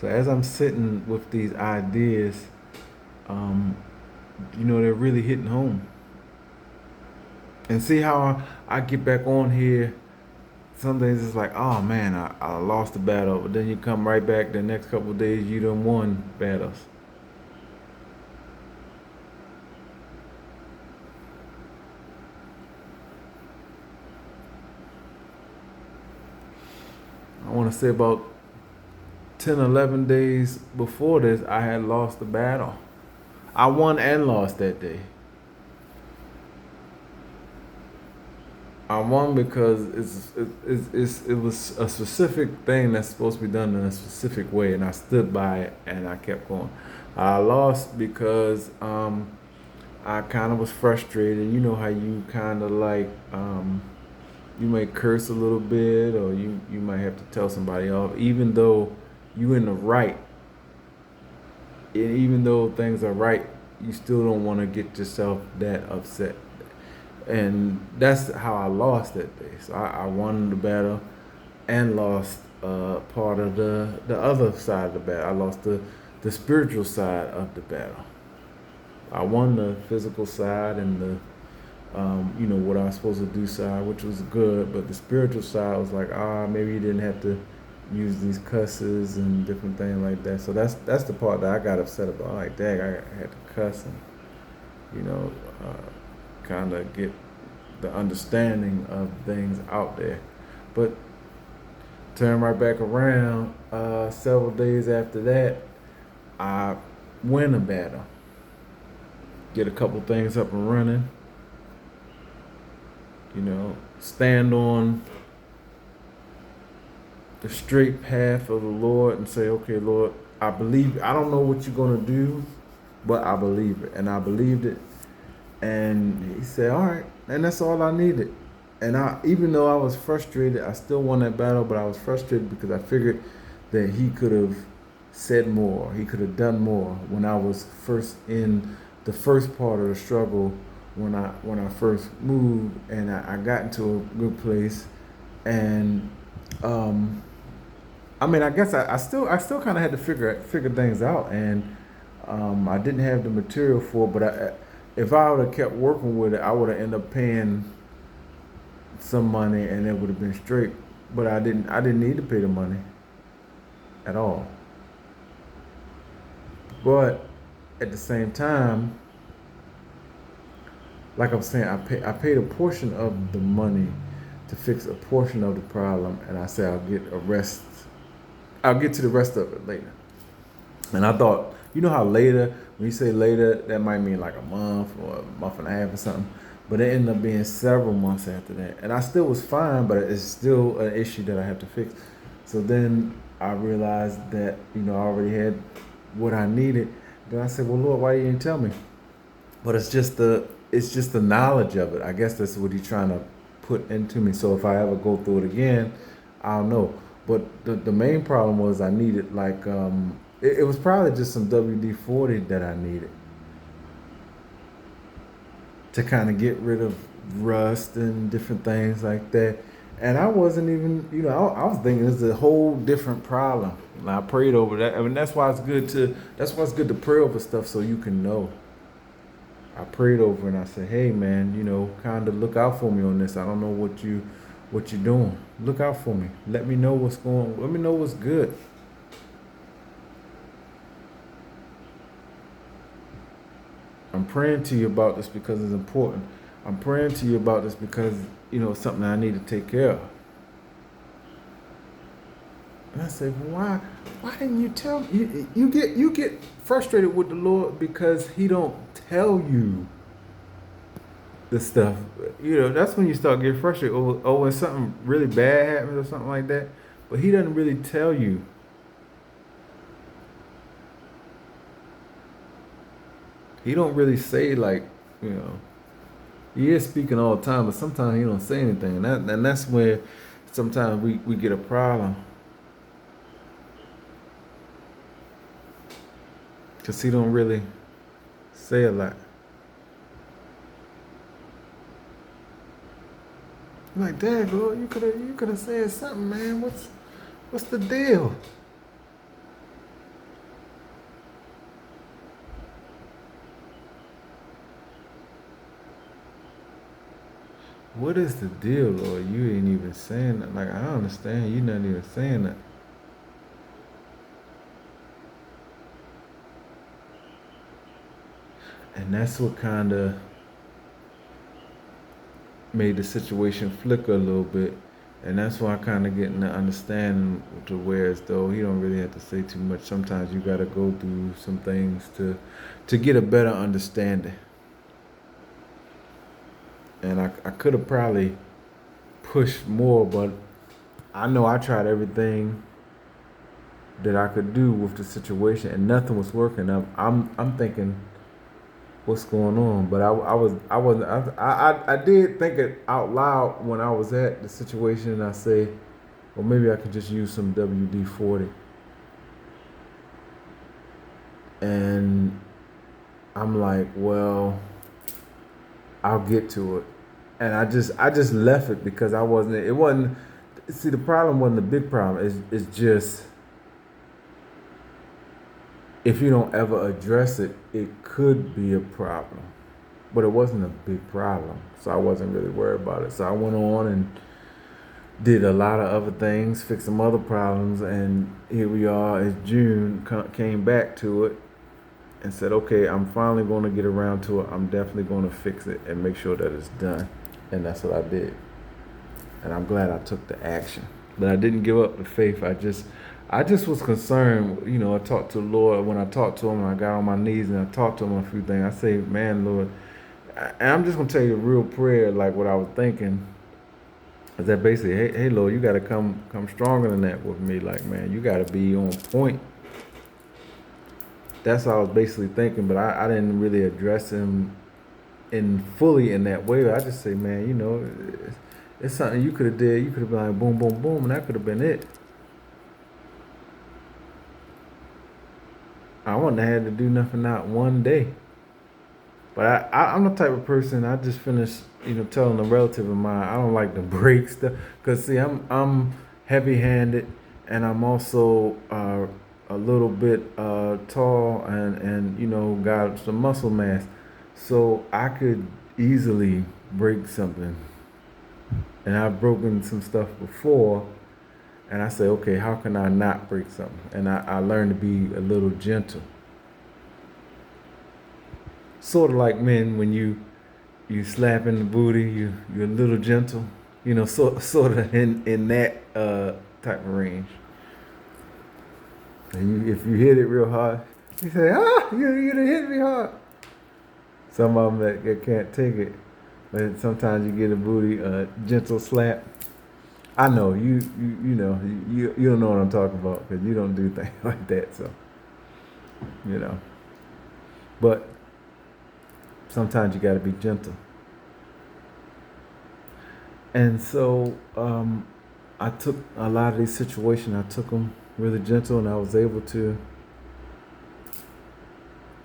So as I'm sitting with these ideas, um, they're really hitting home. And see how I get back on here. Some days it's like, oh man, I lost the battle. But then you come right back the next couple of days, you done won battles. I want to say about 10, 11 days before this, I had lost the battle. I won and lost that day. I won because it was a specific thing that's supposed to be done in a specific way, and I stood by it and I kept going. I lost because I kind of was frustrated. You know how you kind of like you may curse a little bit, or you might have to tell somebody off, even though you in the right. And even though things are right, you still don't want to get yourself that upset. And that's how I lost that day. So I won the battle and lost part of the other side of the battle. I lost the spiritual side of the battle. I won the physical side and the what I was supposed to do side, which was good. But the spiritual side was like, maybe you didn't have to use these cusses and different things like that. So that's the part that I got upset about. Like, dang, I had to cuss and you know, kind of get the understanding of things out there. But turn right back around. Several days after that, I win a battle, get a couple things up and running. Stand on the straight path of the Lord and say, okay, Lord, I believe. I don't know what you're gonna do, but I believe it, and I believed it. And he said, all right, and that's all I needed. And even though I was frustrated, I still won that battle, but I was frustrated because I figured that he could have said more. He could have done more when I was first in the first part of the struggle, when I first moved and I got into a good place. And um, I mean, I guess I still kind of had to figure things out, and I didn't have the material for it. But if I would have kept working with it, I would have ended up paying some money, and it would have been straight. But I didn't. I didn't need to pay the money at all. But at the same time, like I'm saying, I paid a portion of the money to fix a portion of the problem, and I said I'll get to the rest of it later. And I thought, you know how later, when you say later, that might mean like a month or a month and a half or something. But it ended up being several months after that. And I still was fine, but it's still an issue that I have to fix. So then I realized that, I already had what I needed. Then I said, well, Lord, why you didn't tell me? But it's just the knowledge of it. I guess that's what he's trying to put into me. So if I ever go through it again, I'll know. But the main problem was I needed like it was probably just some WD-40 that I needed to kind of get rid of rust and different things like that. And I wasn't even, I was thinking it's a whole different problem. And I prayed over that. I mean, that's why it's good to pray over stuff so you can know. I prayed over and I said, "Hey, man, kind of look out for me on this. I don't know what you're doing. Look out for me. Let me know what's going. Let me know what's good." I'm praying to you about this because it's important. I'm praying to you about this because it's something I need to take care of. And I said, well, why didn't you tell me? You get frustrated with the Lord because He don't tell you the stuff. That's when you start getting frustrated. When something really bad happens or something like that. But He doesn't really tell you. He don't really say like, you know, He is speaking all the time, but sometimes He don't say anything. And that's where sometimes we get a problem because He don't really say a lot. I'm like, Dad, Lord, you could have said something, man. What's the deal? what is the deal, Lord? You ain't even saying that. Like, I understand you not even saying that. And that's what kind of made the situation flicker a little bit. And that's why I kind of getting the understanding to where as though he don't really have to say too much. Sometimes you got to go through some things to get a better understanding. And I could have probably pushed more, but I know I tried everything that I could do with the situation, and nothing was working. I'm thinking, what's going on? But I wasn't I did think it out loud when I was at the situation, and I say, well, maybe I could just use some WD-40. And I'm like, well, I'll get to it. And I just left it because it wasn't, see, the problem wasn't the big problem. It's just, if you don't ever address it, it could be a problem. But it wasn't a big problem. So I wasn't really worried about it. So I went on and did a lot of other things, fixed some other problems, and here we are. It's June, came back to it and said, okay, I'm finally going to get around to it. I'm definitely going to fix it and make sure that it's done. And that's what I did. And I'm glad I took the action. But I didn't give up the faith. I just was concerned. You know, I talked to the Lord. When I talked to him, I got on my knees and I talked to him a few things. I say, man, Lord, and I'm just gonna tell you a real prayer, like what I was thinking. Is that basically, hey Lord, you gotta come stronger than that with me. Like, man, you gotta be on point. That's what I was basically thinking, but I didn't really address him in fully in that way. I just say, man, you know, it's something you could have did. You could have been like boom, boom, boom, and that could have been it. I wouldn't have had to do nothing not one day. But I'm the type of person, I just finished, you know, telling a relative of mine, I don't like to break stuff. Because, see, I'm heavy handed, and I'm also a little bit tall and, you know, got some muscle mass. So I could easily break something. And I've broken some stuff before. And I say, okay, how can I not break something? And I learned to be a little gentle. Sort of like men, when you slap in the booty, you're a little gentle, you know, sort of in that type of range. And if you hit it real hard, you say, you done hit me hard. Some of them that can't take it, but sometimes you get a booty gentle slap. I know you know you don't know what I'm talking about because you don't do things like that. So, you know, but sometimes you got to be gentle. And so I took a lot of these situations, I took them really gentle, and I was able to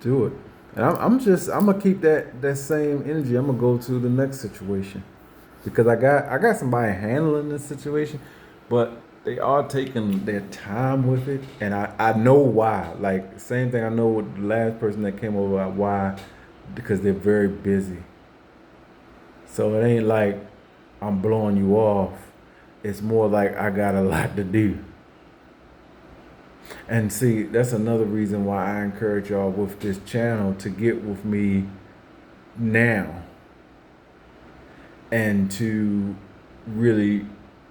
do it. And I'm gonna keep that same energy. I'm gonna go to the next situation because I got somebody handling this situation, but they are taking their time with it, and I know why. Like, same thing I know with the last person that came over, why, because they're very busy. So it ain't like I'm blowing you off. It's more like I got a lot to do. And see, that's another reason why I encourage y'all with this channel to get with me now and to really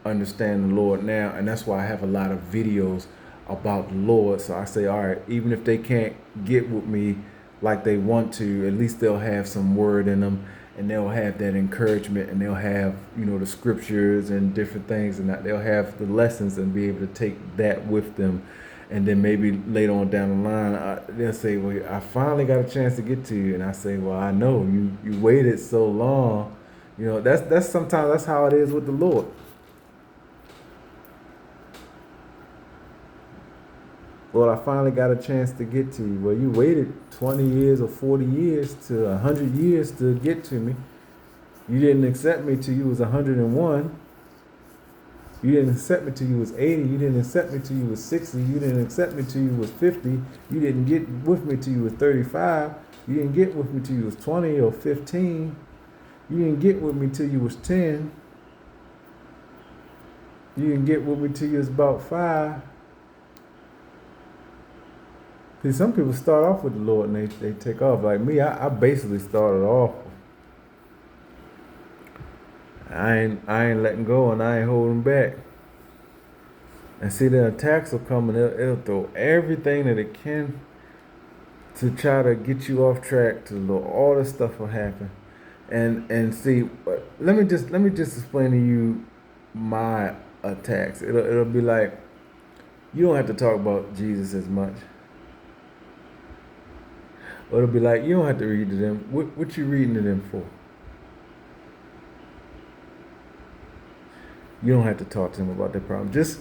understand the Lord now. And that's why I have a lot of videos about the Lord. So I say, all right, even if they can't get with me like they want to, at least they'll have some word in them, and they'll have that encouragement, and they'll have, you know, the scriptures and different things, and that they'll have the lessons and be able to take that with them. And then maybe later on down the line, they'll say, well, I finally got a chance to get to you. And I say, well, I know you waited so long. You know, that's sometimes that's how it is with the Lord. Well, I finally got a chance to get to you. Well, you waited 20 years or 40 years to 100 years to get to me. You didn't accept me till you was 101. You didn't accept me till you was 80. You didn't accept me till you was 60. You didn't accept me till you was 50. You didn't get with me till you was 35. You didn't get with me till you was 20 or 15. You didn't get with me till you was 10. You didn't get with me till you was about 5. See, some people start off with the Lord and they take off. Like me, I basically started off. I ain't letting go and I ain't holding back. And see, the attacks will come and it'll throw everything that it can to try to get you off track. To Lord, all this stuff will happen. And see, let me just explain to you my attacks. It'll be like, you don't have to talk about Jesus as much. Or it'll be like, you don't have to read to them. What you reading to them for? You don't have to talk to them about their problem. Just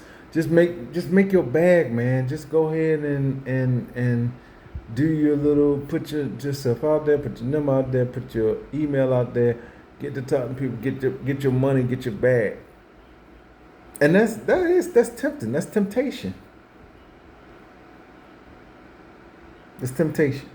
make your bag, man. Just go ahead and do your little, put yourself out there, put your number out there, put your email out there, get to talking to people, get your money, get your bag. And that's tempting. That's temptation. It's temptation.